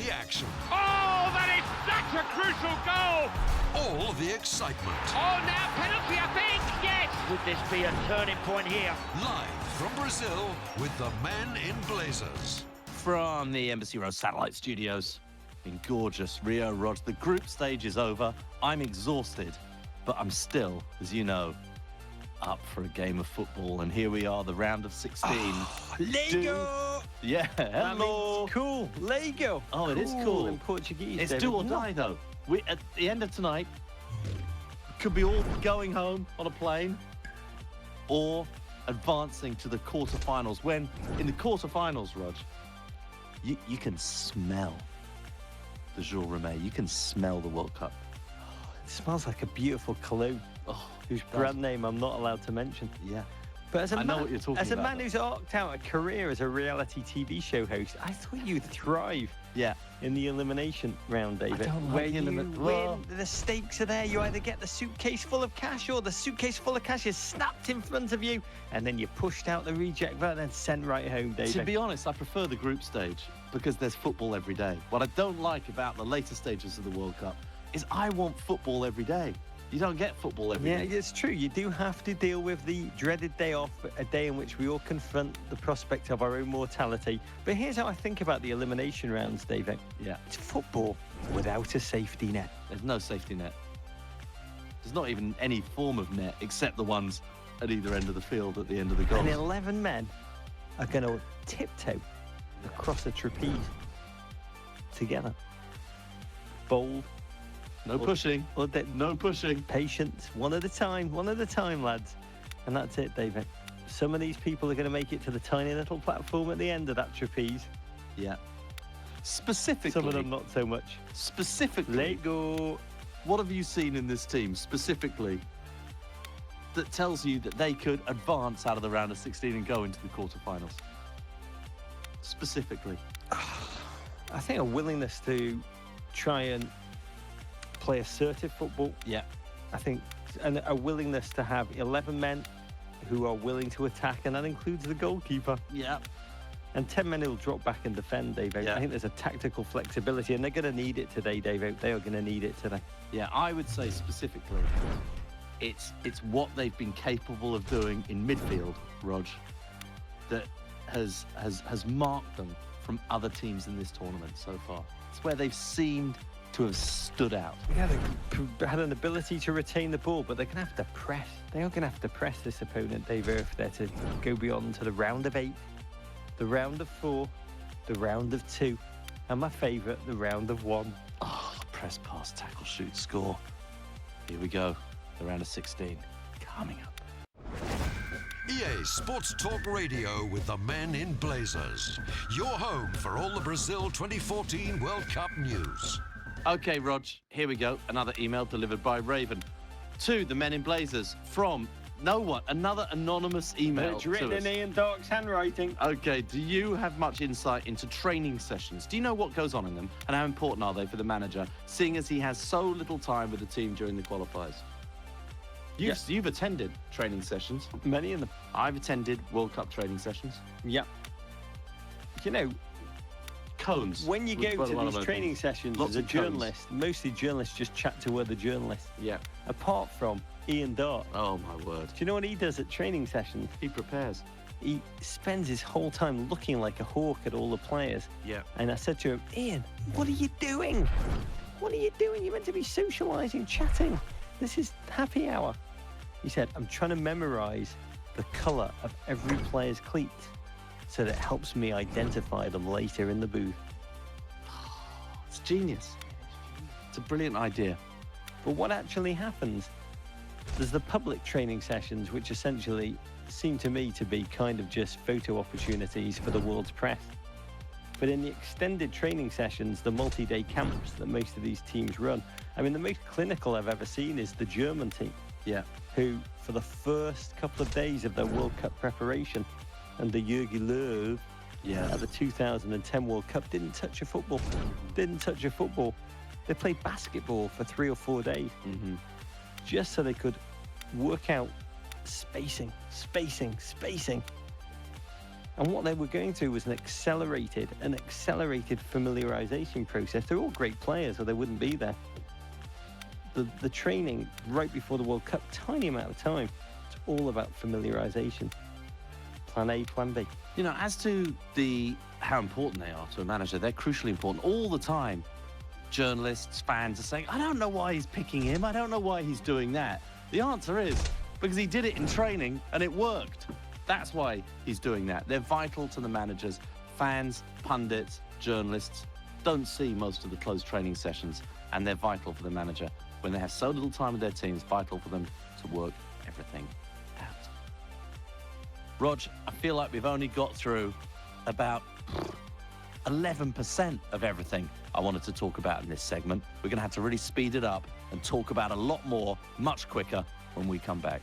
the action. Oh, that is such a crucial goal! All the excitement. Oh, now penalty, I think, yes! Would this be a turning point here? Live from Brazil with the men in blazers. From the Embassy Road Satellite Studios in gorgeous Rio, Rog. The group stage is over. I'm exhausted, but I'm still, as you know, up for a game of football. And here we are, the round of 16. Lego! Yeah, hello. Cool. Lego. Oh, it is cool. In Portuguese. It's do or die, though. We, at the end of tonight, could be all going home on a plane or advancing to the quarterfinals. When in the quarterfinals, Rog, you can smell the jour Reme. You can smell the World Cup. It smells like a beautiful cologne, whose brand name I'm not allowed to mention. Yeah. But as a I know what you're talking as a about, man who's arced out a career as a reality TV show host, I thought you'd thrive in the elimination round, David. I don't like where the you win, the stakes are there. You either get the suitcase full of cash or the suitcase full of cash is snapped in front of you and then you're pushed out the reject vote and then sent right home, David. To be honest, I prefer the group stage because there's football every day. What I don't like about the later stages of the World Cup is I want football every day. You don't get football every day. Yeah, it's true. You do have to deal with the dreaded day off, a day in which we all confront the prospect of our own mortality. But here's how I think about the elimination rounds, David. Yeah. It's football without a safety net. There's no safety net. There's not even any form of net except the ones at either end of the field at the end of the goal. And 11 men are going to tiptoe across a trapeze together. Bold. No pushing. No pushing. Patience. One at a time, lads. And that's it, David. Some of these people are going to make it to the tiny little platform at the end of that trapeze. Yeah. Specifically. Some of them not so much. Specifically. Lego. What have you seen in this team specifically that tells you that they could advance out of the round of 16 and go into the quarterfinals? Specifically. I think a willingness to try and play assertive football. Yeah. I think, and a willingness to have 11 men who are willing to attack, and that includes the goalkeeper. Yeah. And 10 men who'll drop back and defend, David. Yeah. I think there's a tactical flexibility, and they're going to need it today, David. They are going to need it today. Yeah, I would say specifically, it's what they've been capable of doing in midfield, Rog, that has marked them from other teams in this tournament so far. It's where they've seemed to have stood out. Yeah, they had an ability to retain the ball, but they're going to have to press. They are going to have to press this opponent, David, if they're to go beyond to the round of 8, the round of 4, the round of 2, and my favourite, the round of 1. Oh, press, pass, tackle, shoot, score. Here we go. The round of 16 coming up. EA Sports Talk Radio with the men in blazers. Your home for all the Brazil 2014 World Cup news. Okay, Rog, here we go. Another email delivered by Raven to the men in blazers from no one. Another anonymous email. It's written in Ian Dark's handwriting. Okay, do you have much insight into training sessions? Do you know what goes on in them and how important are they for the manager, seeing as he has so little time with the team during the qualifiers? You've attended training sessions. Many of them. I've attended World Cup training sessions. Yeah. You know, cones. When you go to these training sessions as a journalist, mostly journalists just chat to other journalists. Yeah. Apart from Ian Dark. Oh, my word. Do you know what he does at training sessions? He prepares. He spends his whole time looking like a hawk at all the players. Yeah. And I said to him, Ian, what are you doing? What are you doing? You're meant to be socialising, chatting. This is happy hour. He said, I'm trying to memorise the colour of every player's cleat so that it helps me identify them later in the booth. It's genius. It's a brilliant idea. But what actually happens? There's the public training sessions, which essentially seem to me to be kind of just photo opportunities for the world's press. But in the extended training sessions, the multi-day camps that most of these teams run, I mean, the most clinical I've ever seen is the German team. Yeah. Who, for the first couple of days of their World Cup preparation, under Jogi Löw at the 2010 World Cup, didn't touch a football. They played basketball for 3 or 4 days. Mm-hmm. Just so they could work out spacing. And what they were going through was an accelerated familiarization process. They're all great players or they wouldn't be there. The training right before the World Cup, tiny amount of time. It's all about familiarization. Plan A, plan B. You know, as to how important they are to a manager, they're crucially important. All the time, journalists, fans are saying, I don't know why he's picking him. I don't know why he's doing that. The answer is because he did it in training and it worked. That's why he's doing that. They're vital to the managers. Fans, pundits, journalists don't see most of the closed training sessions, and they're vital for the manager. When they have so little time with their teams, vital for them to work everything out. Rog, I feel like we've only got through about 11% of everything I wanted to talk about in this segment. We're going to have to really speed it up and talk about a lot more, much quicker, when we come back.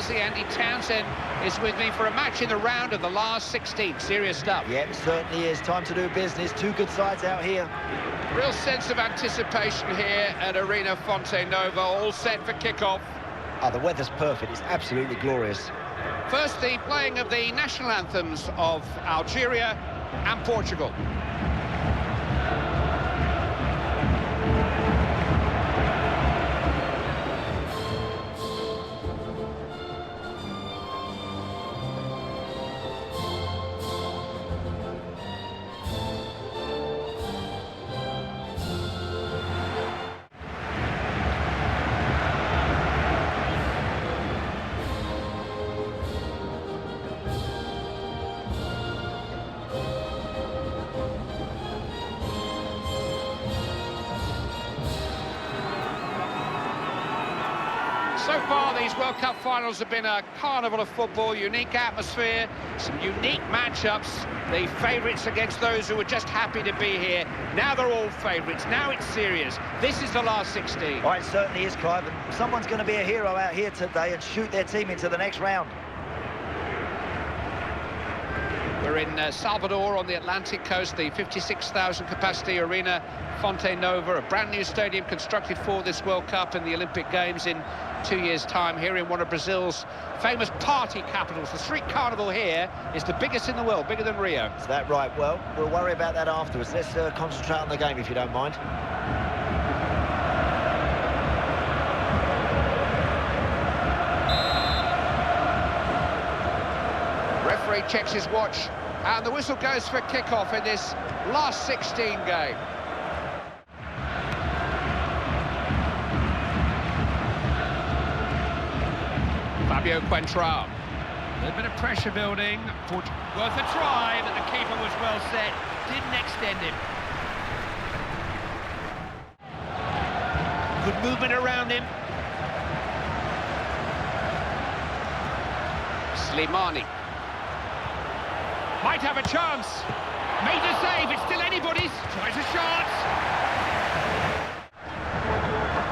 Andy Townsend is with me for a match in the round of the last 16. Serious stuff. Yeah, it certainly is. Time to do business. Two good sides out here. Real sense of anticipation here at Arena Fonte Nova. All set for kickoff. Oh, the weather's perfect. It's absolutely glorious. First, the playing of the national anthems of Algeria and Portugal. So far, these World Cup finals have been a carnival of football, unique atmosphere, some unique matchups. The favourites against those who were just happy to be here. Now they're all favourites. Now it's serious. This is the last 16. Oh, it certainly is, Clive. And someone's going to be a hero out here today and shoot their team into the next round. We're in Salvador on the Atlantic coast, the 56,000 capacity Arena Fonte Nova, a brand new stadium constructed for this World Cup and the Olympic Games in 2 years' time, here in one of Brazil's famous party capitals. The street carnival here is the biggest in the world, bigger than Rio. Is that right? Well, we'll worry about that afterwards. Let's concentrate on the game, if you don't mind. Referee checks his watch, and the whistle goes for kickoff in this last 16 game. Fabio Quentrao. A little bit of pressure building. Worth a try, but the keeper was well set. Didn't extend him. Good movement around him. Slimani. Might have a chance. Made the save. It's still anybody's. Tries a shot.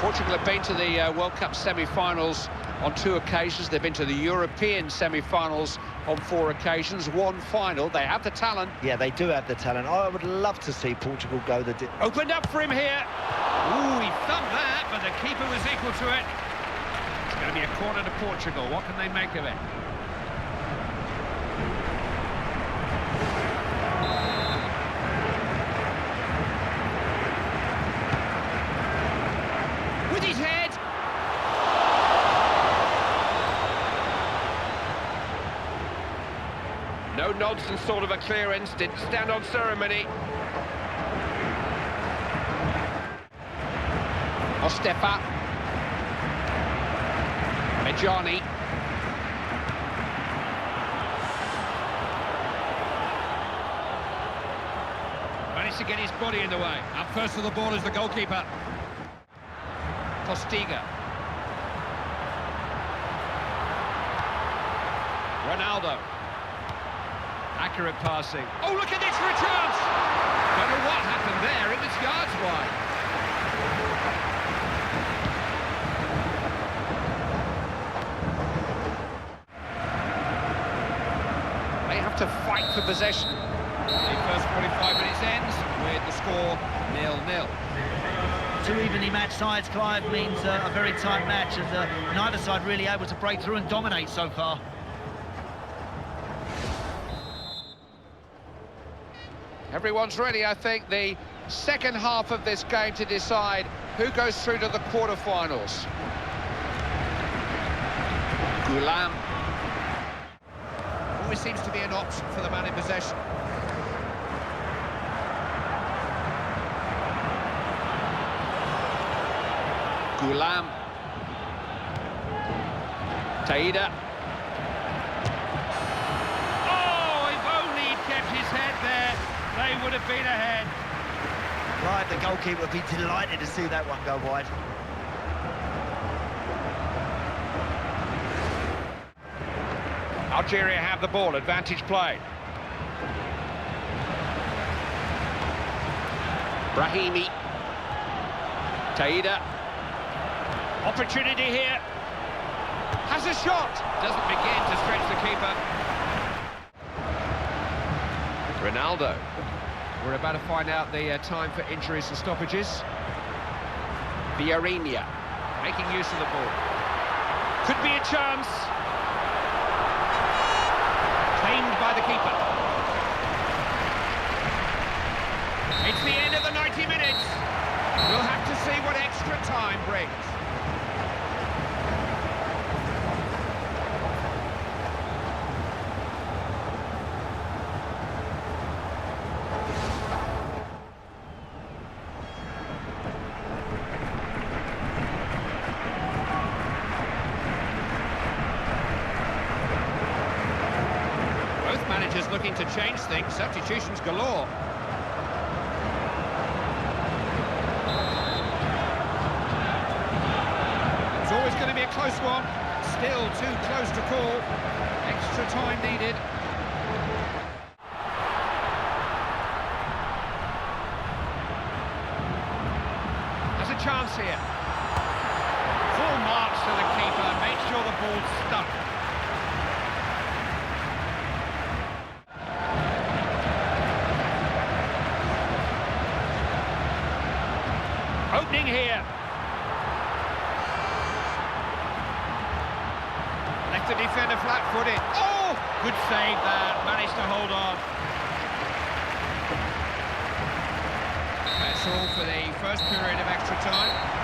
Portugal have been to the World Cup semi-finals on 2 occasions. They've been to the European semi-finals on 4 occasions. 1 final. They have the talent. Yeah, they do have the talent. I would love to see Portugal go the... Opened up for him here. Ooh, he thumped that, but the keeper was equal to it. It's going to be a corner to Portugal. What can they make of it? With his head. No nonsense sort of a clearance, didn't stand on ceremony. Ostepa. Mejani. Managed to get his body in the way. Up first to the ball is the goalkeeper. Postiga. Ronaldo. Accurate passing. Oh, look at this for a chance! Don't know what happened there. It was yards wide. They have to fight for possession. The first 45 minutes ends with the score 0-0. Two evenly matched sides, Clive, means a very tight match, and neither side really able to break through and dominate so far. Everyone's ready, I think, the second half of this game to decide who goes through to the quarter-finals. Goulam. Always seems to be an option for the man in possession. Goulam. Taïda. Oh, if only he'd kept his head there, they would have been ahead. Clive, the goalkeeper, would be delighted to see that one go wide. Algeria have the ball, advantage play. Ibراهيمي. Taïda. Opportunity here. Has a shot. Doesn't begin to stretch the keeper. Ronaldo. We're about to find out the time for injuries and stoppages. Ibراهيمي making use of the ball. Could be a chance. Claimed by the keeper. It's the end of the 90 minutes. We'll have to see what extra time brings. Both managers looking to change things. Substitutions galore. It's always going to be a close one. Still too close to call. Extra time needed. There's a chance here. Full marks to the keeper. Make sure the ball's stuck. Opening here. Left the defender flat-footed. Oh! Good save there. Managed to hold on. That's all for the first period of extra time.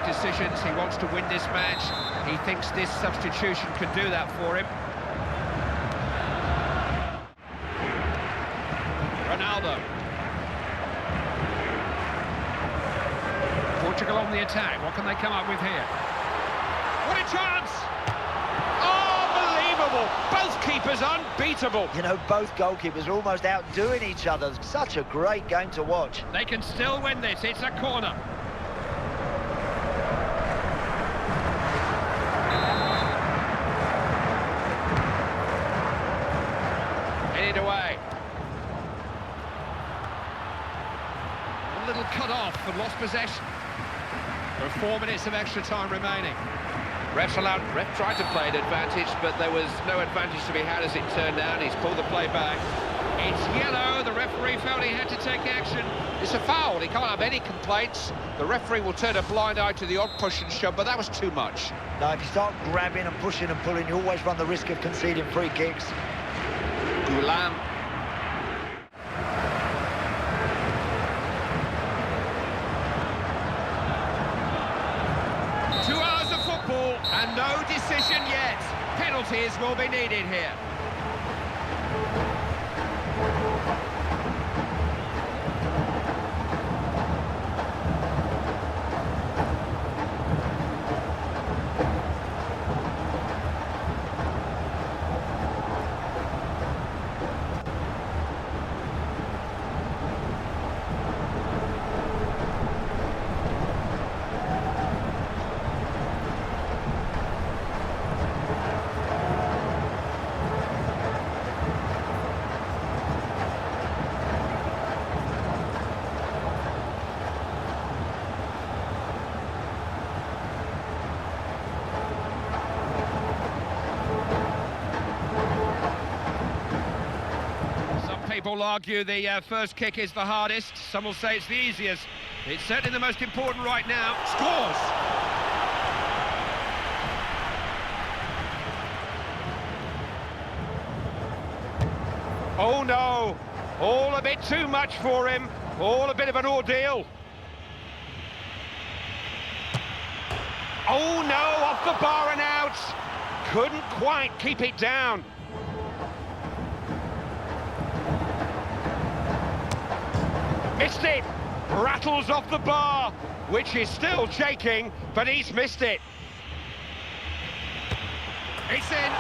Decisions. He wants to win this match. He thinks this substitution can do that for him. Ronaldo. Portugal on the attack. What can they come up with here? What a chance! Unbelievable! Both keepers unbeatable. You know, both goalkeepers are almost outdoing each other. Such a great game to watch. They can still win this. It's a corner. Away. A little cut off and lost possession. There are 4 minutes of extra time remaining. Ref tried to play an advantage, but there was no advantage to be had as it turned out. He's pulled the play back. It's yellow. The referee felt he had to take action. It's a foul. He can't have any complaints. The referee will turn a blind eye to the odd push and shove, but that was too much. No, if you start grabbing and pushing and pulling, you always run the risk of conceding free kicks. Goulam. 2 hours of football and no decision yet. Penalties will be needed here. People argue the first kick is the hardest. Some will say it's the easiest. It's certainly the most important right now. Scores! Oh no! All a bit too much for him. All a bit of an ordeal. Oh no! Off the bar and out. Couldn't quite keep it down. Missed it, rattles off the bar, which is still shaking, but he's missed it. It's in.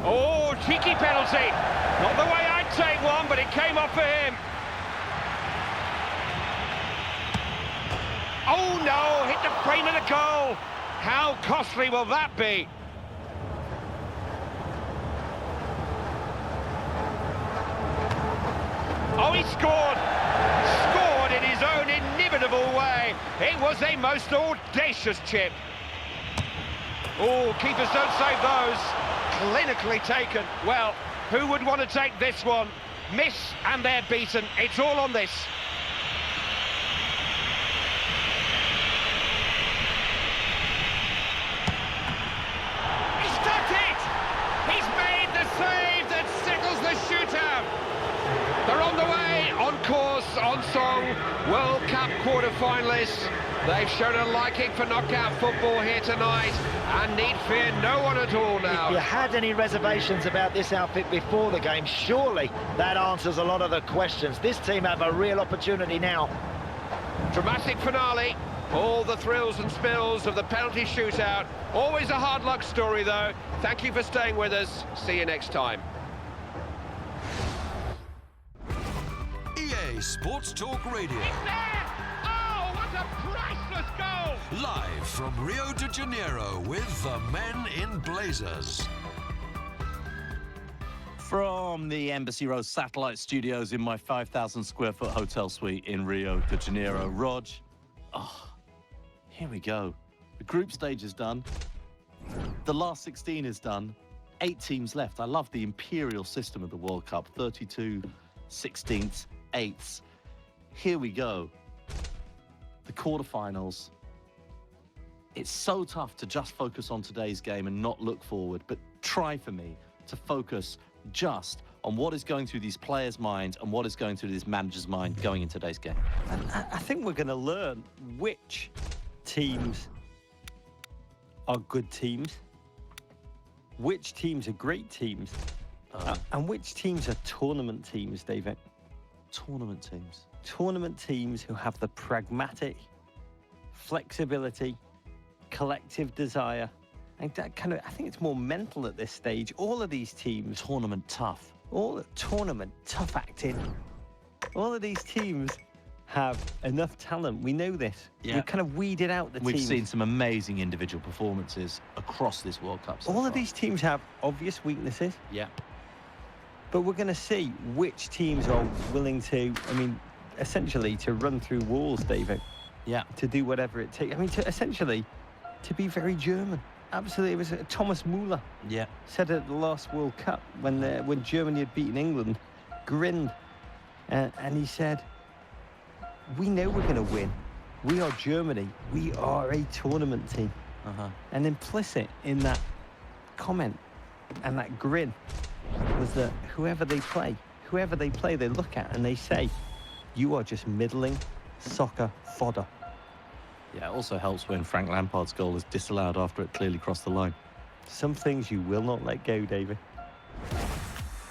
Oh, cheeky penalty. Not the way I'd take one, but it came off for him. Oh no, hit the frame of the goal. How costly will that be? Oh, he scored! Scored in his own inimitable way. It was a most audacious chip. Oh, keepers don't save those. Clinically taken. Well, who would want to take this one? Miss and they're beaten. It's all on this. He's got it! He's made the save that settles the shootout. They're on the way, on course, on song, World Cup quarter-finalists. They've shown a liking for knockout football here tonight and need fear no one at all now. If you had any reservations about this outfit before the game, surely that answers a lot of the questions. This team have a real opportunity now. Dramatic finale, all the thrills and spills of the penalty shootout. Always a hard luck story though. Thank you for staying with us. See you next time. EA Sports Talk Radio. It's there! Oh, what a priceless goal! Live from Rio de Janeiro with the men in blazers. From the Embassy Road satellite studios in my 5,000 square foot hotel suite in Rio de Janeiro, Rog. Oh, here we go. The group stage is done. The last 16 is done. 8 teams left. I love the imperial system of the World Cup. 32 16ths, 8ths. Here we go. The quarterfinals. It's so tough to just focus on today's game and not look forward, but try for me to focus just on what is going through these players' minds and what is going through this manager's mind going into today's game. And I think we're going to learn which teams are good teams, which teams are great teams, and which teams are tournament teams, David. Tournament teams. Tournament teams who have the pragmatic flexibility, collective desire, and that kind of, I think it's more mental at this stage. All of these teams, Tournament tough. all tournament tough acting, all of these teams have enough talent. We know this. Yeah. We've kind of weeded out the We've teams. seen some amazing individual performances across this World Cup. So All far. of these teams have obvious weaknesses, Yeah. But we're going to see which teams are willing to, essentially to run through walls, David. Yeah. To do whatever it takes. To be very German. Absolutely. It was Thomas Müller. Yeah. Said at the last World Cup when Germany had beaten England, grinned, and he said, "We know we're going to win. We are Germany. We are a tournament team." And implicit in that comment and that grin was that whoever they play, they look at and they say, "You are just middling soccer fodder." Yeah, it also helps when Frank Lampard's goal is disallowed after it clearly crossed the line. Some things you will not let go, David.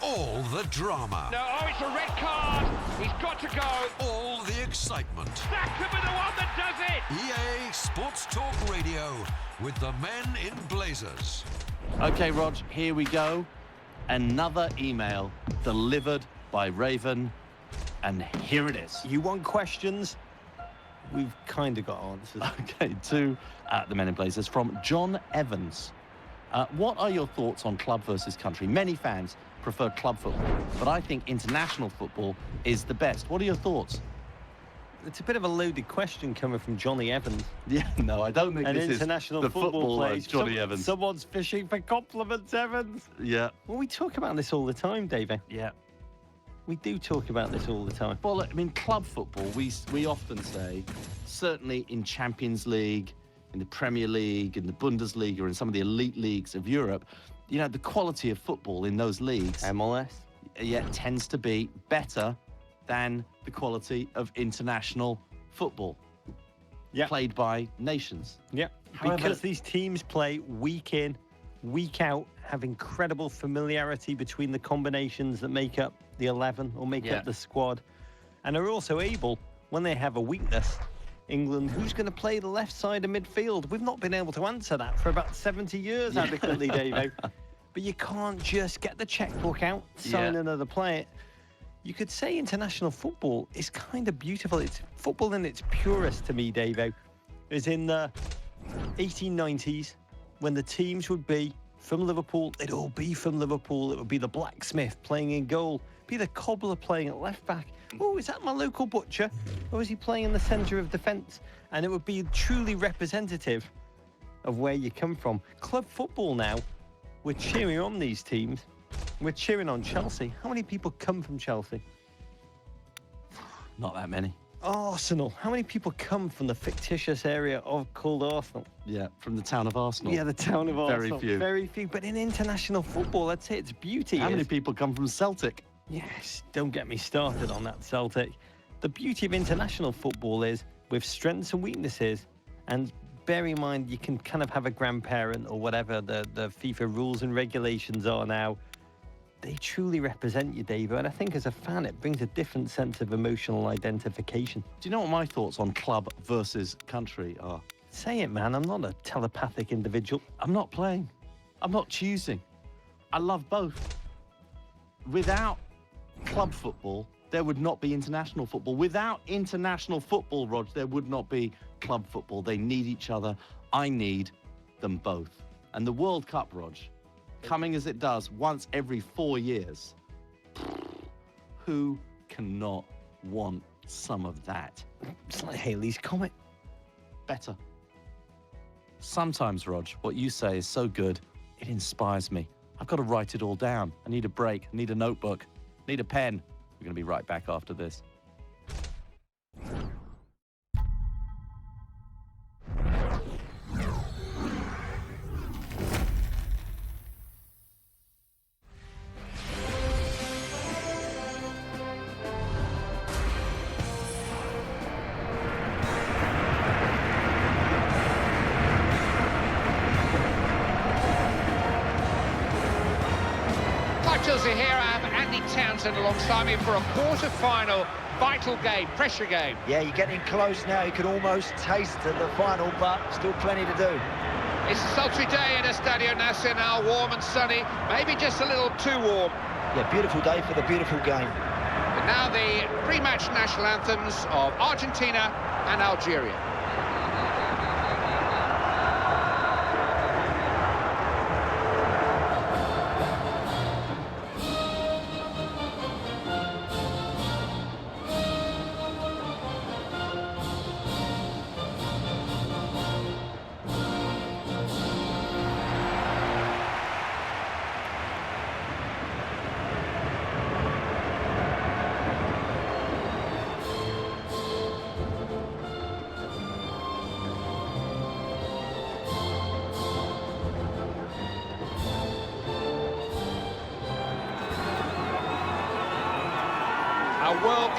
All the drama. No, it's a red card. He's got to go. All the excitement. That could be the one that does it. EA Sports Talk Radio with the men in blazers. Okay, Rog, here we go. Another email delivered by Raven, and here it is. You want questions? We've kind of got answers. Okay, to the men in blazers from John Evans. What are your thoughts on club versus country? Many fans prefer club football, but I think international football is the best. What are your thoughts? It's a bit of a loaded question coming from Johnny Evans. Yeah, no, I don't think An this international is the football footballer plays. Johnny Evans. Someone's fishing for compliments, Evans. Yeah. Well, we talk about this all the time, Davey. Yeah. We do talk about this all the time. Well, club football, we often say, certainly in Champions League, in the Premier League, in the Bundesliga, and some of the elite leagues of Europe, the quality of football in those leagues, MLS, tends to be better than the quality of international football played by nations. Yeah, However, because these teams play week in, week out, have incredible familiarity between the combinations that make up the 11 or make up the squad, and are also able, when they have a weakness, England, who's going to play the left side of midfield? We've not been able to answer that for about 70 years adequately, Davo. But you can't just get the checkbook out, sign another player. You could say international football is kind of beautiful. It's football in its purest to me, Davo. Is in the 1890s when the teams would be from Liverpool. They'd all be from Liverpool. It would be the blacksmith playing in goal, be the cobbler playing at left back. Oh, is that my local butcher? Or is he playing in the centre of defence? And it would be truly representative of where you come from. Club football now, we're cheering on these teams. We're cheering on Chelsea. How many people come from Chelsea? Not that many. Arsenal. How many people come from the fictitious area called Arsenal? Yeah, from the town of Arsenal. Yeah, the town of Arsenal. Very few. Very few. But in international football, I'd say its beauty How many people come from Celtic? Yes, don't get me started on that, Celtic. The beauty of international football is with strengths and weaknesses, and bear in mind you can kind of have a grandparent or whatever the FIFA rules and regulations are now. They truly represent you, Dave, and I think as a fan it brings a different sense of emotional identification. Do you know what my thoughts on club versus country are? Say it, man. I'm not a telepathic individual. I'm not playing. I'm not choosing. I love both. Without club football, there would not be international football. Without international football, Rog, there would not be club football. They need each other. I need them both. And the World Cup, Rog, coming as it does once every 4 years, who cannot want some of that? It's like Halley's Comet. Better. Sometimes, Rog, what you say is so good, it inspires me. I've got to write it all down. I need a break, I need a notebook, I need a pen. We're going to be right back after this. Chelsea here. I have Andy Townsend alongside me for a quarter-final vital game, pressure game. Yeah, you're getting close now. You can almost taste the final, but still plenty to do. It's a sultry day in Estadio Nacional, warm and sunny, maybe just a little too warm. Yeah, beautiful day for the beautiful game. But now the pre-match national anthems of Argentina and Algeria.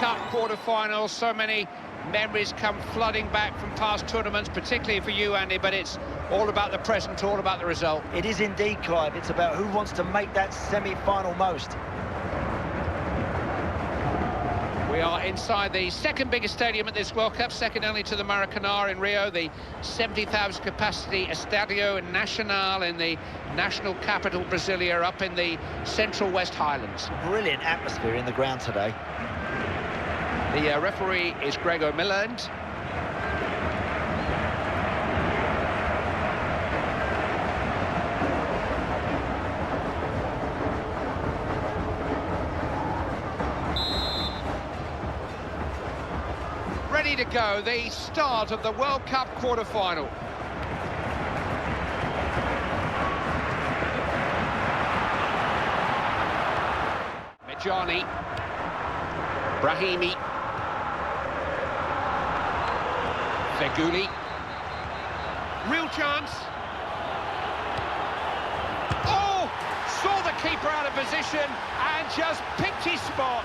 Cup quarter-finals. So many memories come flooding back from past tournaments, particularly for you, Andy, but it's all about the present, all about the result. It is indeed, Clive. It's about who wants to make that semi-final most. We are inside the second biggest stadium at this World Cup, second only to the Maracanã in Rio, the 70,000 capacity Estadio Nacional in the national capital Brasilia, up in the central West Highlands. Brilliant atmosphere in the ground today. The referee is Gregor Milland. Ready to go, the start of the World Cup quarter-final. Mejani, Ibراهيمي, Feghouli, real chance. Oh, saw the keeper out of position and just picked his spot.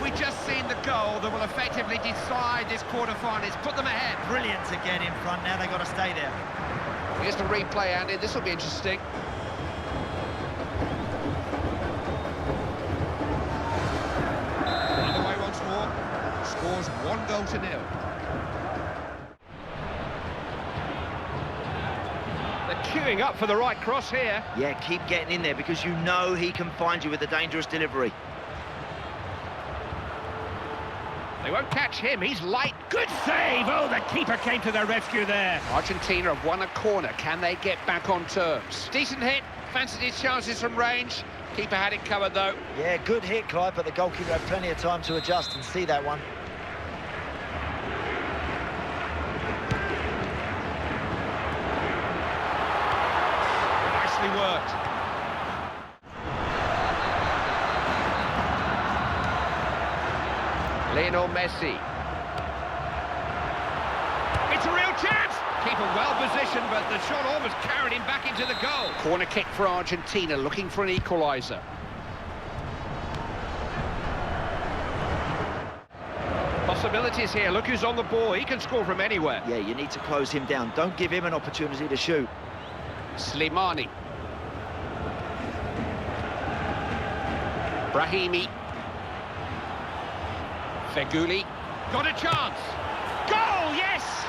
We just seen the goal that will effectively decide this quarter-final. It's put them ahead. Brilliant to get in front. Now they've got to stay there. Here's the replay, Andy. This will be interesting. Underway once more. Scores 1-0. They're queuing up for the right cross here. Yeah, keep getting in there because you know he can find you with a dangerous delivery. They won't catch him, he's light. Good save! Oh, the keeper came to their rescue there. Argentina have won a corner. Can they get back on terms? Decent hit, fancied his chances from range. Keeper had it covered, though. Yeah, good hit, Clive, but the goalkeeper had plenty of time to adjust and see that one. Nicely worked. Lionel Messi. It's a real chance! Keeper well positioned, but the shot almost carried him back into the goal. Corner kick for Argentina, looking for an equaliser. Possibilities here. Look who's on the ball. He can score from anywhere. Yeah, you need to close him down. Don't give him an opportunity to shoot. Slimani. Ibراهيمي. Feghouli, got a chance. Goal, yes!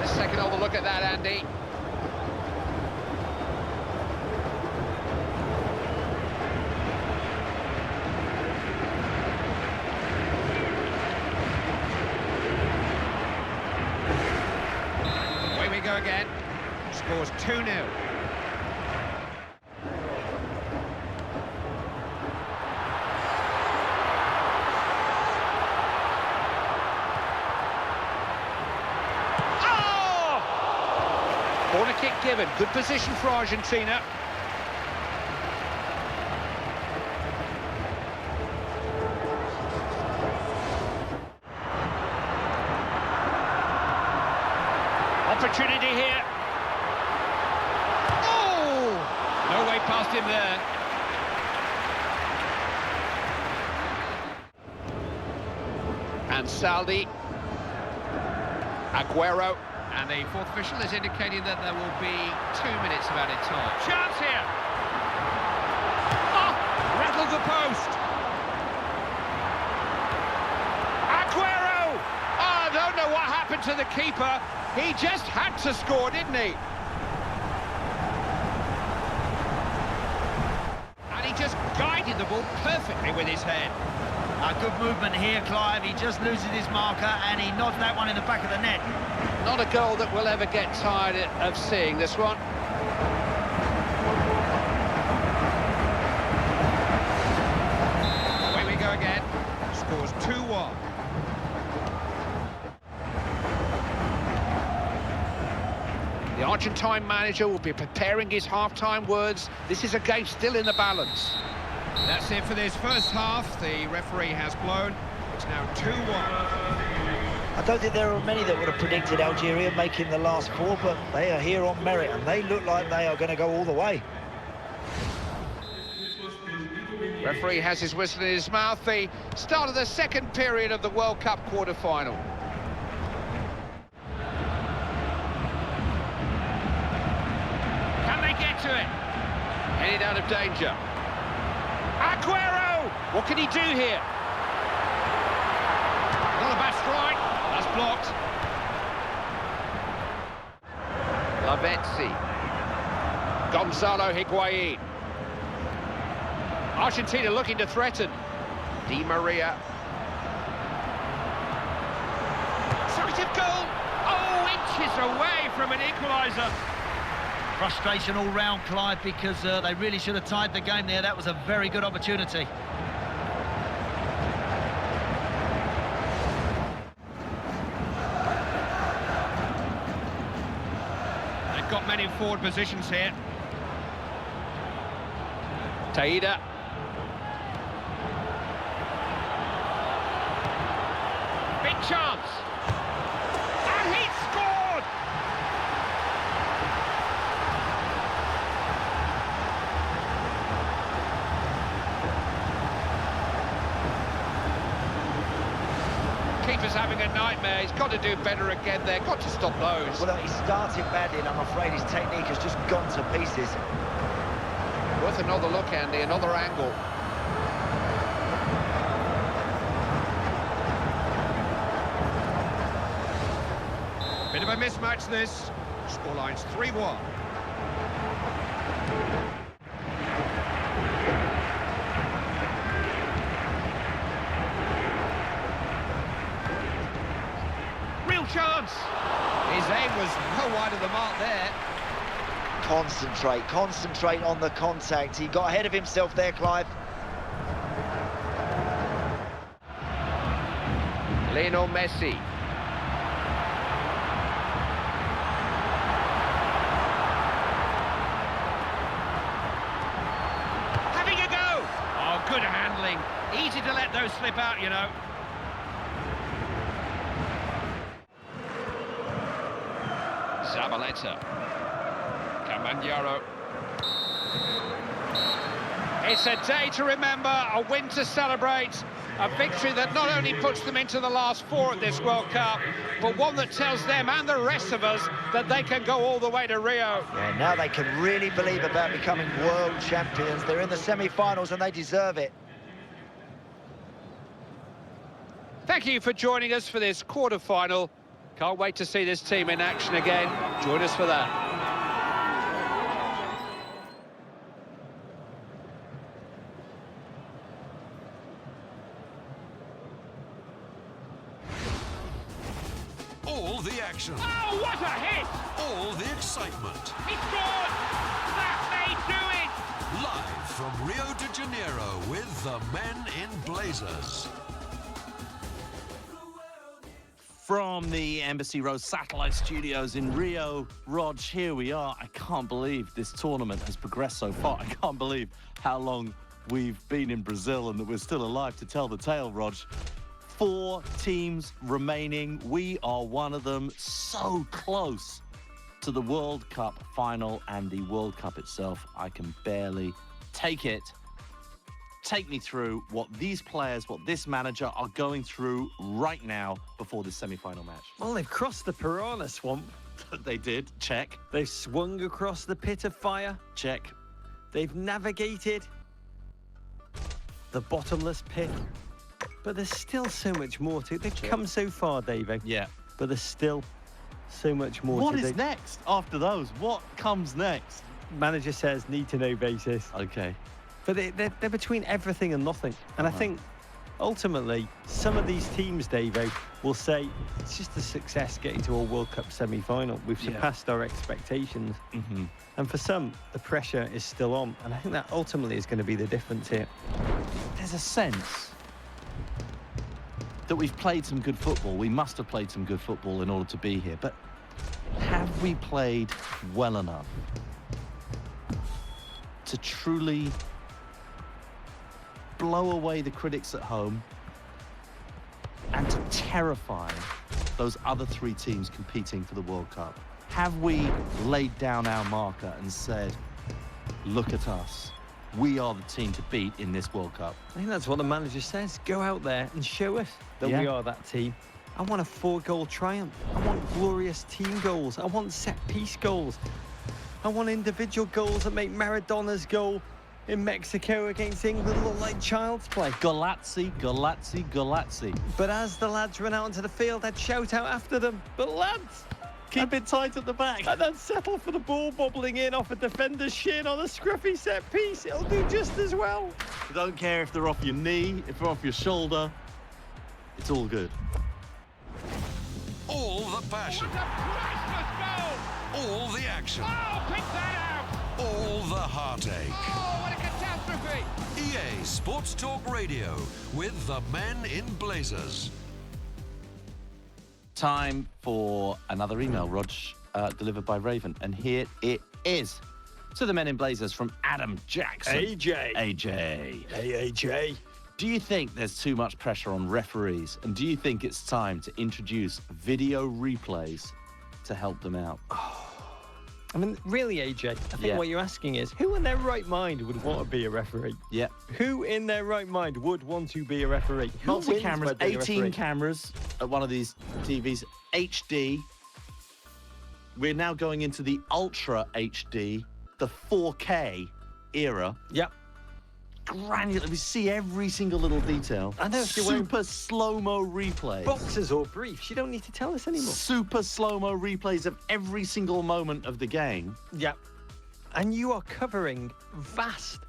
Let's take another look at that, Andy. Go again, scores 2-0. Oh! Corner kick given, good position for Argentina. Opportunity here. Oh! No way past him there. And Saldi. Aguero. And the fourth official is indicating that there will be 2 minutes of added time. Chance here. Oh! Rattled the post. Aguero! Oh, I don't know what happened to the keeper. He just had to score, didn't he? And he just guided the ball perfectly with his head. A good movement here, Clive. He just loses his marker and he nods that one in the back of the net. Not a goal that we'll ever get tired of seeing, this one. Away we go again. Scores 2-1. The Argentine manager will be preparing his half-time words. This is a game still in the balance. That's it for this first half. The referee has blown. It's now 2-1. I don't think there are many that would have predicted Algeria making the last four, but they are here on merit, and they look like they are going to go all the way. Referee has his whistle in his mouth. The start of the second period of the World Cup quarter-final. Can they get to it? Headed out of danger. Aguero! What can he do here? Not a bad strike. That's blocked. Lavezzi. Gonzalo Higuain. Argentina looking to threaten. Di Maria. Sight of goal! Oh, inches away from an equaliser. Frustration all round, Clive, because they really should have tied the game there. That was a very good opportunity. They've got men in forward positions here. Taida. Big chance. And he scored! Keeper's having a nightmare. He's got to do better again there. Got to stop those. Well, he started badly, and I'm afraid his technique has just gone to pieces. Worth another look, Andy, another angle. Bit of a mismatch this. Scoreline's 3-1. Real chance! His aim was well wide of the mark there. Concentrate on the contact. He got ahead of himself there, Clive. Lionel Messi. Having a go! Oh, good handling. Easy to let those slip out, you know. Zabaleta. Campagnaro. It's a day to remember, a win to celebrate, a victory that not only puts them into the last four at this World Cup, but one that tells them and the rest of us that they can go all the way to Rio. Yeah, now they can really believe about becoming world champions. They're in the semi-finals and they deserve it. Thank you for joining us for this quarter-final. Can't wait to see this team in action again. Join us for that. All the action, Oh, what a hit! all the excitement. He scored! That may do it! Live from Rio de Janeiro with the men in blazers. From the Embassy Road Satellite Studios in Rio, Rog, here we are. I can't believe this tournament has progressed so far. I can't believe how long we've been in Brazil and that we're still alive to tell the tale, Rog. 4 teams remaining. We are one of them. So close to the World Cup final and the World Cup itself. I can barely take it. Take me through what these players, what this manager are going through right now before this semi-final match. Well, they've crossed the piranha swamp. They did. Check. They've swung across the pit of fire. Check. They've navigated the bottomless pit. But there's still so much more to it. They've come so far, David. Yeah. But there's still so much more What to is do. next after those? What comes next? Manager says need-to-know basis. Okay. But they're between everything and nothing. And I think, ultimately, some of these teams, Davo, will say, it's just a success getting to a World Cup semi-final. We've surpassed our expectations. Mm-hmm. And for some, the pressure is still on. And I think that ultimately is going to be the difference here. There's a sense that we've played some good football. We must have played some good football in order to be here. But Have we played well enough to truly blow away the critics at home and to terrify those other 3 teams competing for the World Cup? Have we laid down our marker and said, look at us, we are the team to beat in this World Cup? I think that's what the manager says. Go out there and show us that we are that team. I want a 4-goal triumph. I want glorious team goals. I want set-piece goals. I want individual goals that make Maradona's goal in Mexico against England look like child's play. Golazzi, Golazzi, Golazzi. But as the lads run out onto the field, I'd shout out after them, but lads, keep it tight at the back. And then settle for the ball bobbling in off a defender's shin on a scruffy set piece. It'll do just as well. I don't care if they're off your knee, if they're off your shoulder. It's all good. All the passion. What a priceless goal! All the action. Oh, pick that out! All the heartache. Oh, what a catastrophe! EA Sports Talk Radio with the men in blazers. Time for another email, Rog, delivered by Raven. And here it is. To the men in blazers from Adam Jackson. AJ. AJ. Hey, AJ. Do you think there's too much pressure on referees? And do you think it's time to introduce video replays to help them out? I mean, really, AJ, I think what you're asking is, who in their right mind would want to be a referee? Yeah. Who in their right mind would want to be a referee? Who wins Multi-cameras, by being a 18 referee? cameras at one of these TVs, HD. We're now going into the Ultra HD, the 4K era. Yep. Granular, we see every single little detail. I know, if you're wearing Super slow-mo replays. boxers or briefs, you don't need to tell us anymore. Super slow-mo replays of every single moment of the game. Yep. And you are covering vast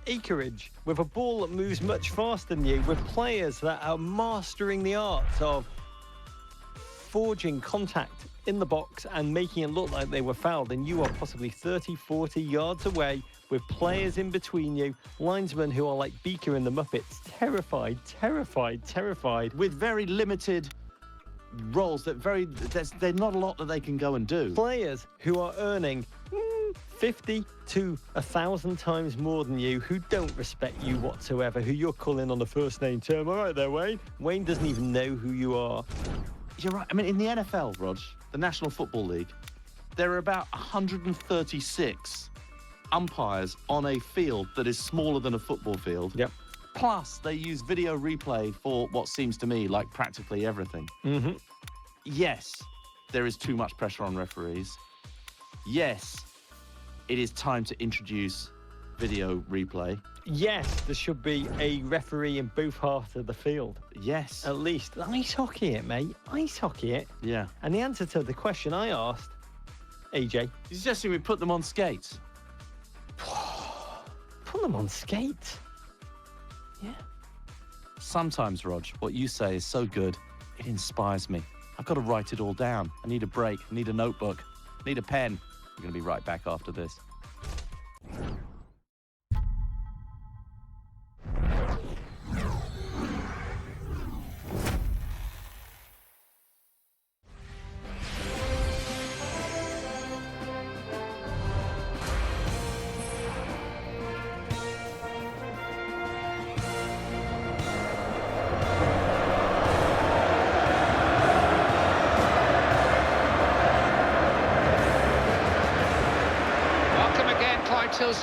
acreage with a ball that moves much faster than you, with players that are mastering the art of forging contact in the box and making it look like they were fouled, and you are possibly 30, 40 yards away with players in between you, linesmen who are like Beaker in the Muppets, terrified. With very limited roles, there's not a lot that they can go and do. Players who are earning 50 to 1,000 times more than you, who don't respect you whatsoever, who you're calling on the first name term. All right there, Wayne. Wayne doesn't even know who you are. You're right. I mean, in the NFL, Rog, the National Football League, there are about 136 umpires on a field that is smaller than a football field. Yep. Plus, they use video replay for what seems to me like practically everything. Mm-hmm. Yes, there is too much pressure on referees. Yes, it is time to introduce video replay. Yes, there should be a referee in both halves of the field. Yes. At least. Ice hockey it, mate. Ice hockey it. Yeah. And the answer to the question I asked, AJ, You're suggesting we put them on skates? put them on skates. Yeah. Sometimes, Rog, what you say is so good, it inspires me. I've got to write it all down. I need a break. I need a notebook. I need a pen. We're going to be right back after this.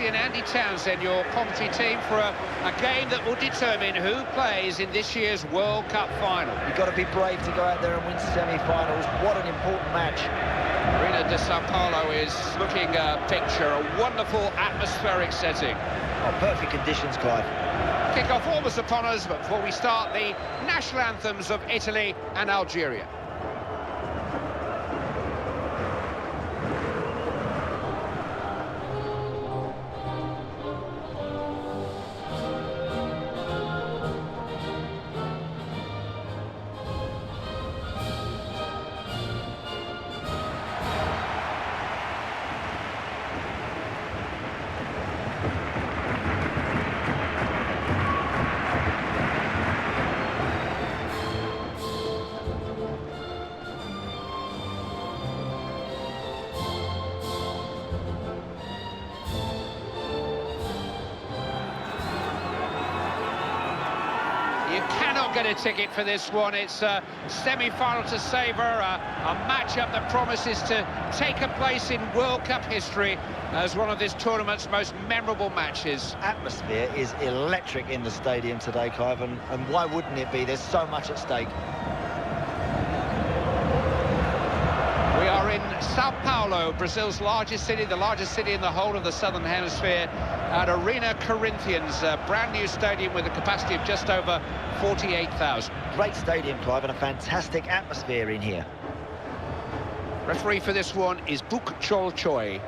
And Andy Townsend, your commentary team, for a game that will determine who plays in this year's World Cup final. You've got to be brave to go out there and win semi-finals. What an important match. Arena de Sao Paulo is looking a picture, a wonderful atmospheric setting. Oh, perfect conditions, Clive. Kick-off almost upon us, but before we start, the national anthems of Italy and Algeria. can't get a ticket for this one. It's a semi-final to savour, a match-up that promises to take a place in World Cup history as one of this tournament's most memorable matches. Atmosphere is electric in the stadium today, Clive, and why wouldn't it be? There's so much at stake. We are in Sao Paulo, Brazil's largest city, the largest city in the whole of the Southern Hemisphere, at Arena Corinthians, a brand new stadium with a capacity of just over 48,000. Great stadium, Clive, and a fantastic atmosphere in here. Referee for this one is Buk Chol Choi.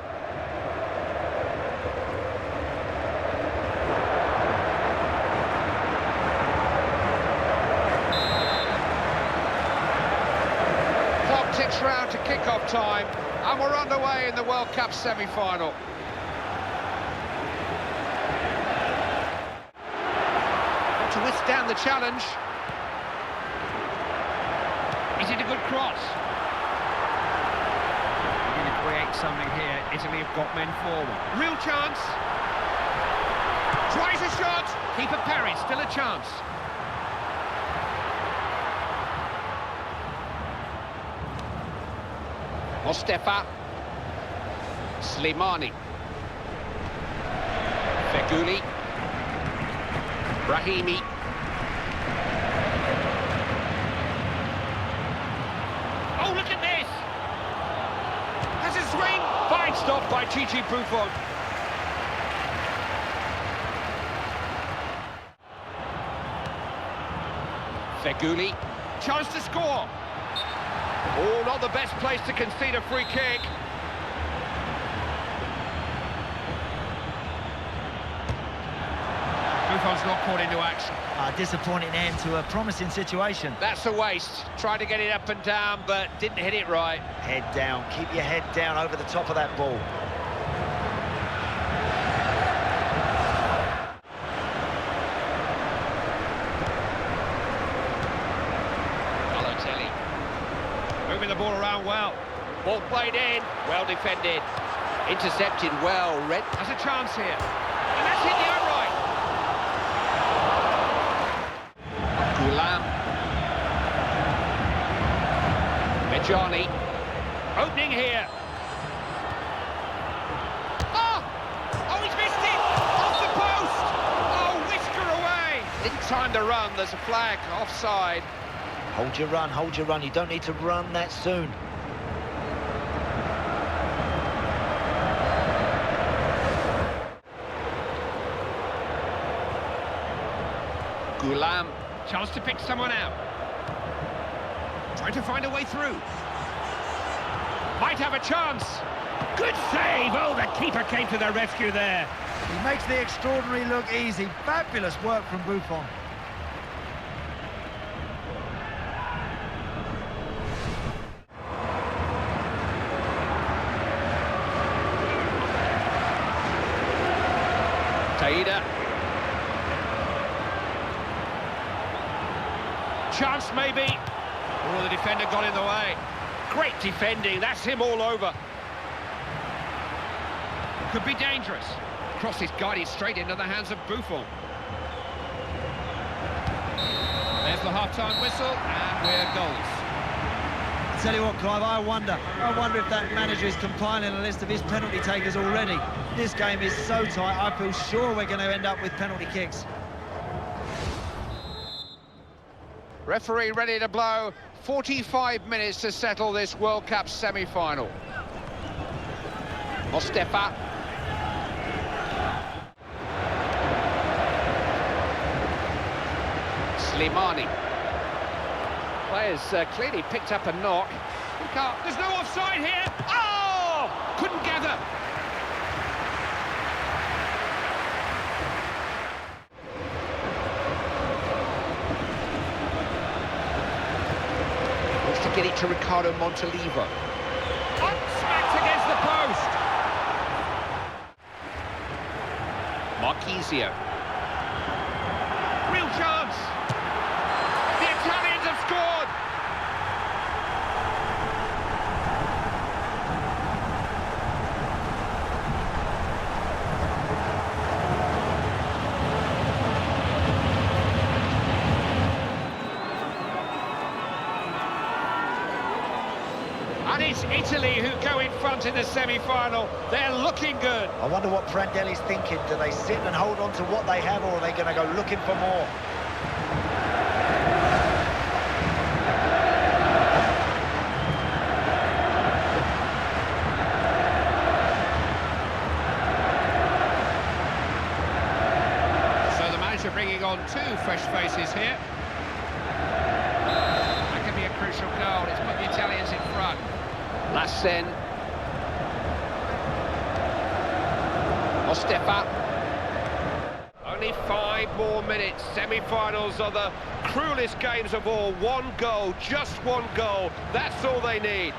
Ticks round to kick-off time, and we're underway in the World Cup semi-final. To withstand the challenge. Is it a good cross? Going to create something here. Italy have got men forward. Real chance. Tries a shot. Keeper Perry, still a chance. Mostefa Slimani, Feghouli, Ibراهيمي, oh look at this, has a swing, fine stop by Gigi Buffon. Feghouli, chance to score. Oh, not the best place to concede a free kick. Buffon's not caught into action. A disappointing end to a promising situation. That's a waste. Tried to get it up and down, but didn't hit it right. Head down, keep your head down over the top of that ball. Moving the ball around well. Ball played in, well defended. Intercepted well. Red has a chance here. And that's hit the upright. Goulam. Mejani. Opening here. Oh! Oh, he's missed it! Off the post! Oh, whisker away! Didn't time to run, there's a flag, offside. Hold your run, hold your run. You don't need to run that soon. Goulam. Chance to pick someone out. Trying to find a way through. Might have a chance. Good save! Oh, the keeper came to the rescue there. He makes the extraordinary look easy. Fabulous work from Buffon. Taida. Chance maybe. Oh, the defender got in the way. Great defending, that's him all over. Could be dangerous. Cross is guided straight into the hands of Buffon. There's the half-time whistle, and we're goals. Tell you what, Clive, I wonder if that manager is compiling a list of his penalty takers already. This game is so tight, I feel sure we're going to end up with penalty kicks. Referee ready to blow. 45 minutes to settle this World Cup semi-final. Mostefa. Slimani. Players clearly picked up a knock. There's no offside here. Oh! Couldn't gather. Wants to get it to Ricardo Montalivo. Smacked against the post. Marquisio. Real chance. The Italians have scored. Italy, who go in front in the semi-final. They're looking good. I wonder what Prandelli's thinking. Do they sit and hold on to what they have, or are they going to go looking for more? So the manager bringing on two fresh faces here. That could be a crucial goal. It's put the Italians in front. Lassen. Ostefa. Only 5 more minutes. Semi-finals are the cruelest games of all. One goal, just one goal. That's all they need.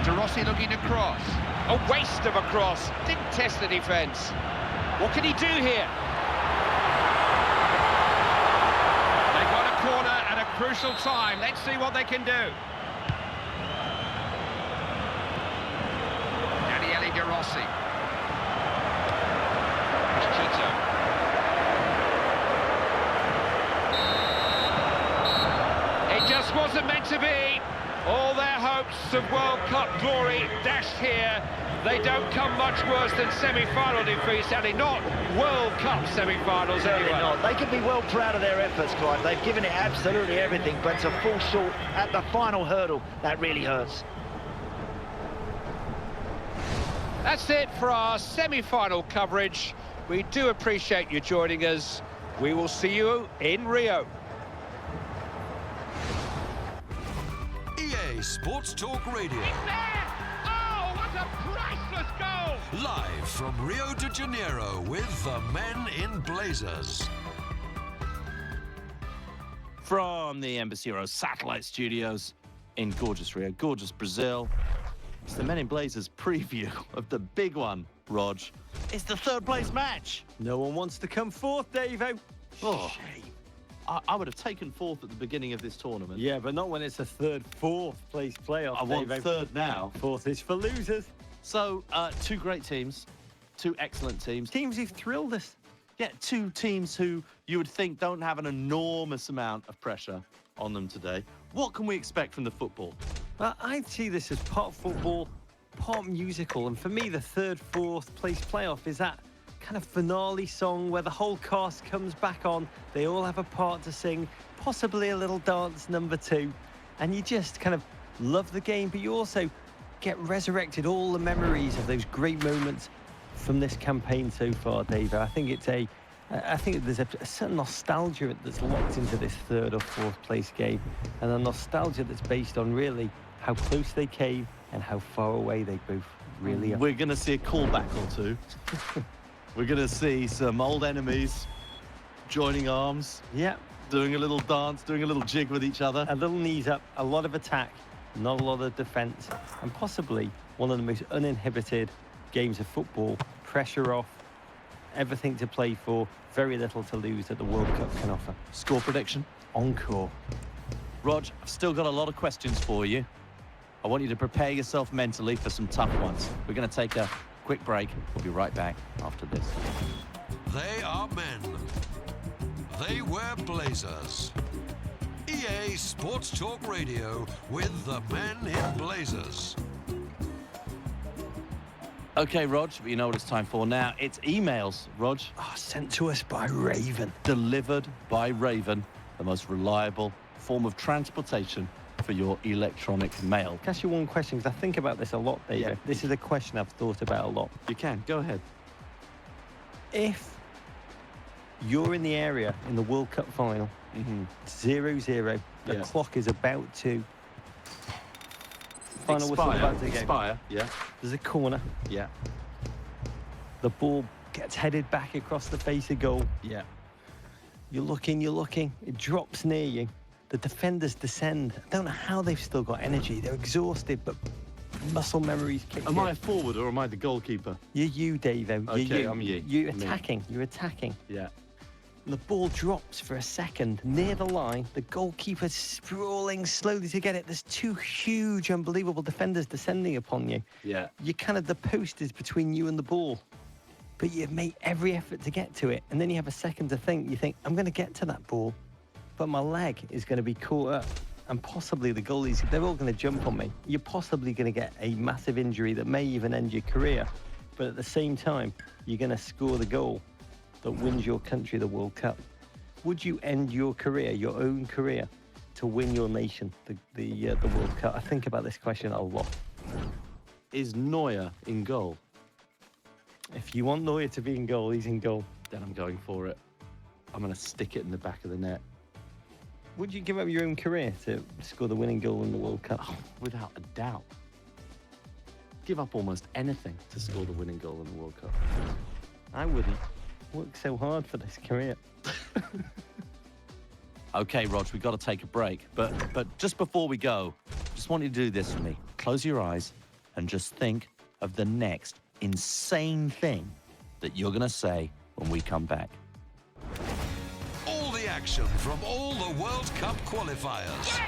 De Rossi looking to cross. A waste of a cross. Didn't test the defence. What can he do here? They got a corner at a crucial time. Let's see what they can do. De Rossi. It just wasn't meant to be. All their hopes of World Cup glory dashed here. They don't come much worse than semi-final defeats, and not World Cup semi-finals anyway. Not. They can be well proud of their efforts, Clive. They've given it absolutely everything, but to fall short at the final hurdle, that really hurts. That's it for our semi-final coverage. We do appreciate you joining us. We will see you in Rio. EA Sports Talk Radio. Oh, what a priceless goal! Live from Rio de Janeiro with the men in blazers. From the Embassy Row Satellite Studios in gorgeous Rio, gorgeous Brazil. It's the Men in Blazers preview of the big one, Rog. It's the third place match. No one wants to come fourth, Davo. Oh, I would have taken fourth at the beginning of this tournament. Yeah, but not when it's a third, fourth place playoff. I want Davo. third now. Fourth is for losers. So, two great teams, two excellent teams. Teams who've thrilled us. Yeah, two teams who you would think don't have an enormous amount of pressure on them today. What can we expect from the football? Well, I see this as part football, part musical, and for me, the third, fourth place playoff is that kind of finale song where the whole cast comes back on. They all have a part to sing, possibly a little dance number 2, and you just kind of love the game, but you also get resurrected all the memories of those great moments from this campaign so far, Dave. I think there's a certain nostalgia that's locked into this third or fourth place game, and a nostalgia that's based on really how close they came and how far away they both really are. We're going to see a callback or two. We're going to see some old enemies joining arms. Yeah. Doing a little dance, doing a little jig with each other. A little knees up, a lot of attack, not a lot of defence, and possibly one of the most uninhibited games of football. Pressure off, everything to play for, very little to lose that the World Cup can offer. Score prediction? Encore. Rog, I've still got a lot of questions for you. I want you to prepare yourself mentally for some tough ones. We're going to take a quick break. We'll be right back after this. They are men. They wear blazers. EA Sports Talk Radio with the men in blazers. Okay, Rog, but you know what it's time for now. It's emails, Rog. Sent to us by Raven. Delivered by Raven, the most reliable form of transportation for your electronic mail. Can I ask you one question, because I think about this a lot, David. Yeah. This is a question I've thought about a lot. You can, go ahead. If you're in the area in the World Cup final, 0-0, the Yeah. clock is about to... Final whistle about to go. Expire, yeah. There's a corner. Yeah. The ball gets headed back across the face of goal. Yeah. You're looking. It drops near you. The defenders descend. I don't know how they've still got energy. They're exhausted, but muscle memories kick Am in. I a forward or am I the goalkeeper? You're you, Davo. Okay, I'm you. You're Me. attacking. You're attacking. Yeah. And the ball drops for a second near the line. The goalkeeper's sprawling slowly to get it. There's two huge, unbelievable defenders descending upon you. Yeah. You kind of, the post is between you and the ball, but you've made every effort to get to it. And then you have a second to think. You think, I'm going to get to that ball. but my leg is going to be caught up, and possibly the goalies, they're all going to jump on me. You're possibly going to get a massive injury that may even end your career, but at the same time, you're going to score the goal that wins your country the World Cup. Would you end your career, your own career, to win your nation the World Cup? I think about this question a lot. Is Neuer in goal? If you want Neuer to be in goal, he's in goal. Then I'm going for it. I'm going to stick it in the back of the net. Would you give up your own career to score the winning goal in the World Cup? Oh, without a doubt. Give up almost anything to score the winning goal in the World Cup. I wouldn't. Work so hard for this career. Okay, Rog, we've got to take a break. But just before we go, just want you to do this for me. Close your eyes and just think of the next insane thing that you're going to say when we come back. All the action from all the World Cup qualifiers. Yes!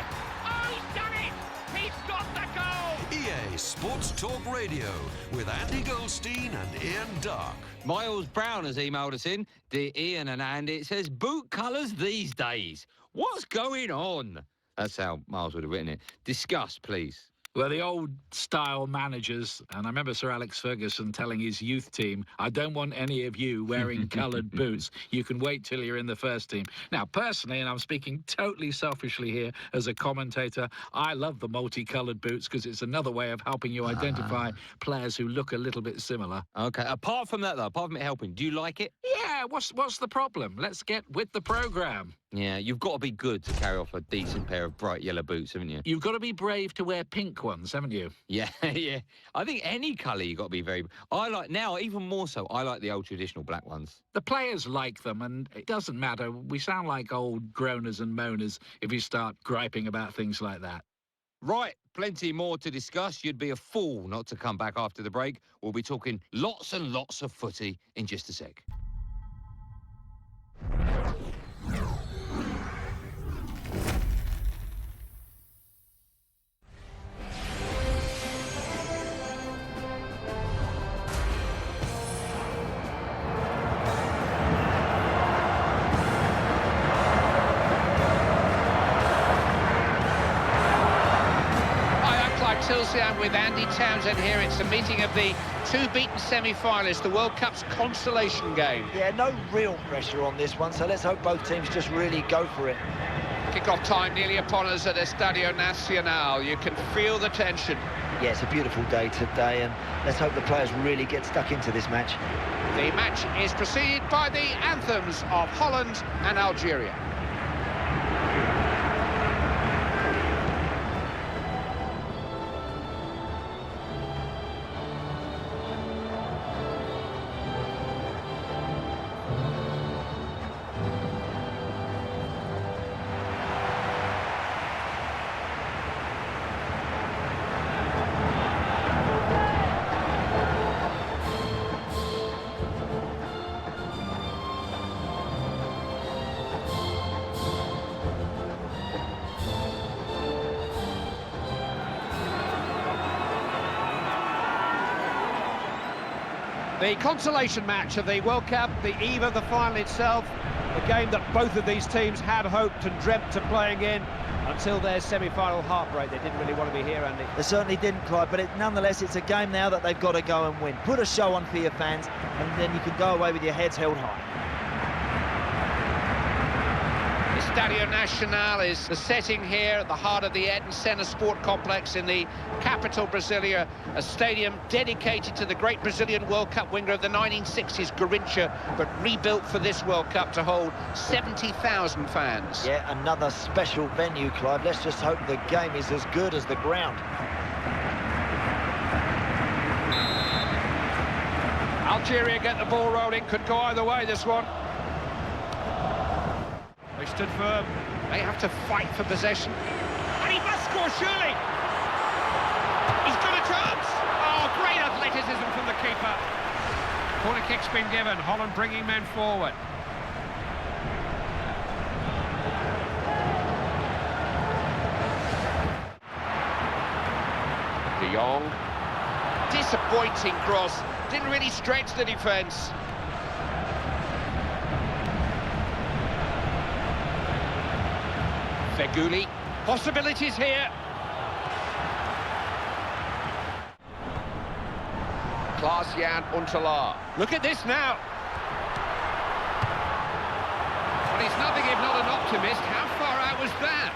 Oh, he's done it! He's got the goal! EA Sports Talk Radio with Andy Goldstein and Ian Dark. Miles Brown has emailed us in. Dear Ian and Andy, it says, boot colours these days. What's going on? That's how Miles would have written it. Discuss, please. Well, the old-style managers, and I remember Sir Alex Ferguson telling his youth team, I don't want any of you wearing coloured boots. You can wait till you're in the first team. Now, personally, and I'm speaking totally selfishly here as a commentator, I love the multicoloured boots because it's another way of helping you identify players who look a little bit similar. OK, apart from that, though, apart from it helping, do you like it? Yeah, what's the problem? Let's get with the programme. Yeah, you've got to be good to carry off a decent pair of bright yellow boots, haven't you? You've got to be brave to wear pink ones, haven't you? Yeah, yeah. I think any colour you've got to be very... I like, now, even more so, I like the old traditional black ones. The players like them, and it doesn't matter. We sound like old groaners and moaners if you start griping about things like that. Right, plenty more to discuss. You'd be a fool not to come back after the break. We'll be talking lots and lots of footy in just a sec. Sylsian with Andy Townsend here. It's a meeting of the two beaten semi-finalists, the World Cup's consolation game. Yeah, no real pressure on this one, so let's hope both teams just really go for it. Kick-off time nearly upon us at Estadio Nacional. You can feel the tension. Yeah, it's a beautiful day today, and let's hope the players really get stuck into this match. The match is preceded by the anthems of Holland and Algeria. The consolation match of the World Cup, the eve of the final itself, a game that both of these teams had hoped and dreamt of playing in until their semi-final heartbreak. They didn't really want to be here, Andy. They certainly didn't, Clive, but nonetheless, it's a game now that they've got to go and win. Put a show on for your fans, and then you can go away with your heads held high. Estadio Nacional is the setting here at the heart of the Eden Senna Sport Complex in the capital Brasilia, a stadium dedicated to the great Brazilian World Cup winner of the 1960s, Garrincha, but rebuilt for this World Cup to hold 70,000 fans. Yeah, another special venue, Clive. Let's just hope the game is as good as the ground. Algeria get the ball rolling, could go either way, this one. They stood firm. They have to fight for possession. And he must score, surely. He's got a chance. Oh, great athleticism from the keeper. Corner kick's been given. Holland bringing men forward. De Jong. Disappointing cross. Didn't really stretch the defence. Feghouli. Possibilities here. Klaas-Jan Huntelaar. Look at this now. Well, he's nothing if not an optimist. How far out was that?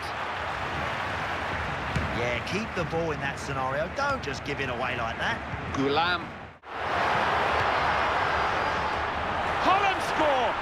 Yeah, keep the ball in that scenario. Don't just give it away like that. Goulam. Holland score!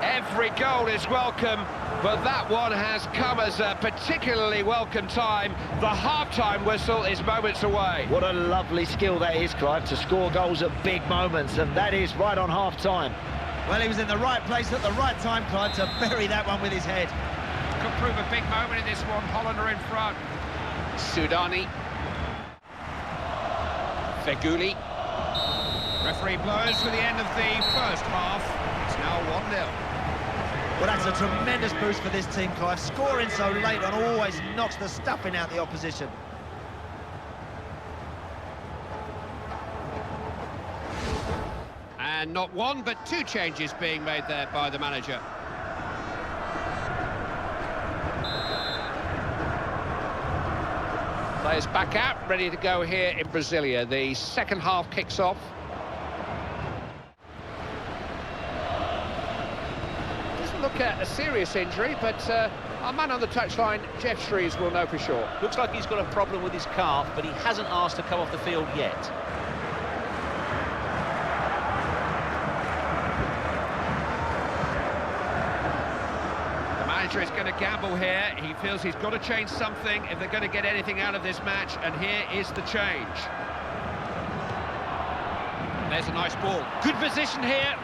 Every goal is welcome, but that one has come as a particularly welcome time. The half-time whistle is moments away. What a lovely skill that is, Clive, to score goals at big moments, and that is right on half-time. Well, he was in the right place at the right time, Clive, to bury that one with his head. Could prove a big moment in this one. Holland are in front. Sudani. Feghouli. Referee blows for the end of the first half. It's now 1-0. Well, that's a tremendous boost for this team, Clive. Scoring so late on always knocks the stuffing out the opposition. And not one, but two changes being made there by the manager. Players back out, ready to go here in Brasilia. The second half kicks off. Look at a serious injury, but our man on the touchline, Jeff Shreves, will know for sure. Looks like he's got a problem with his calf, but he hasn't asked to come off the field yet. The manager is going to gamble here. He feels he's got to change something if they're going to get anything out of this match, and here is the change. There's a nice ball. Good position here.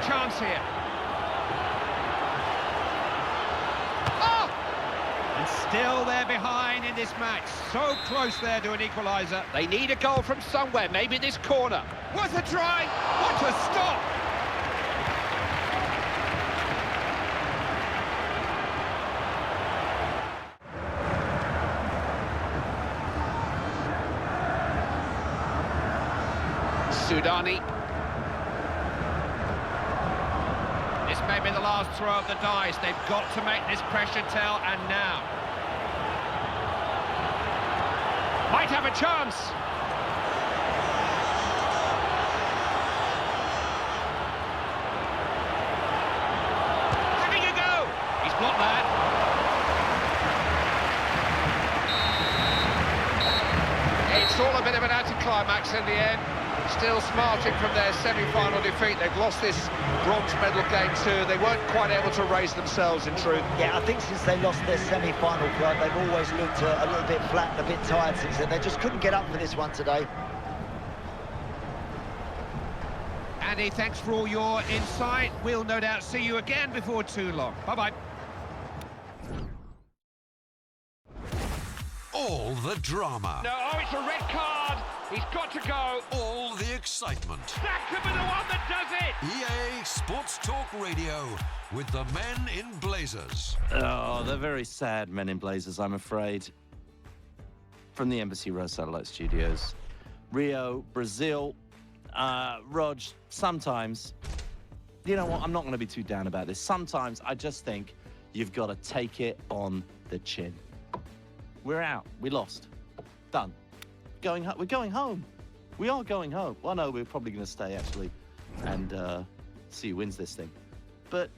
Chance here. Oh! And still they're behind in this match. So close there to an equaliser. They need a goal from somewhere, maybe this corner. What a try! What a stop! Sudani. Maybe the last throw of the dice. They've got to make this pressure tell, and now. Might have a chance. Having a go. He's blocked that. It's all a bit of an anticlimax in the end. Still smarting from their semi-final defeat. They've lost this bronze medal game too. They weren't quite able to raise themselves, in truth. Yeah, I think since they lost their semi-final, Clive, they've always looked a little bit flat and a bit tired since then. They just couldn't get up for this one today. Andy, thanks for all your insight. We'll no doubt see you again before too long. Bye-bye. All the drama. No, oh, it's a red card. He's got to go. All the excitement. That could be the one that does it. EA Sports Talk Radio with the men in blazers. Oh, they're very sad men in blazers, I'm afraid. From the Embassy Row Satellite Studios. Rio, Brazil. Rog, sometimes, you know what, I'm not going to be too down about this. Sometimes I just think you've got to take it on the chin. We're out. We lost. Done. We're going home. We are going home. Well, no, we're probably going to stay, actually, and see who wins this thing. But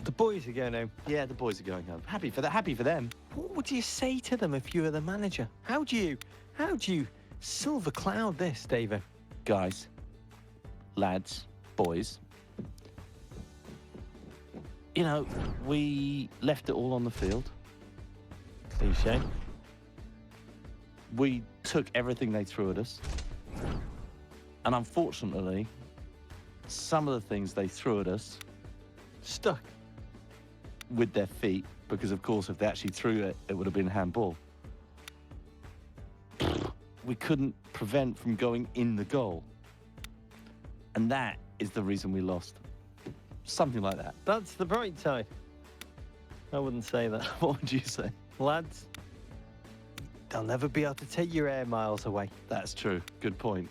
The boys are going home. yeah, the boys are going home. Happy for that. Happy for them. What would you say to them if you were the manager? How do you silver cloud this, David? Guys, lads, boys, you know, we left it all on the field. Cliche. We took everything they threw at us. And unfortunately, some of the things they threw at us stuck with their feet, because of course if they actually threw it, it would have been handball. we couldn't prevent from going in the goal. And that is the reason we lost. Something like that. That's the bright side. I wouldn't say that. What would you say? Lads, they'll never be able to take your air miles away. That's true. Good point.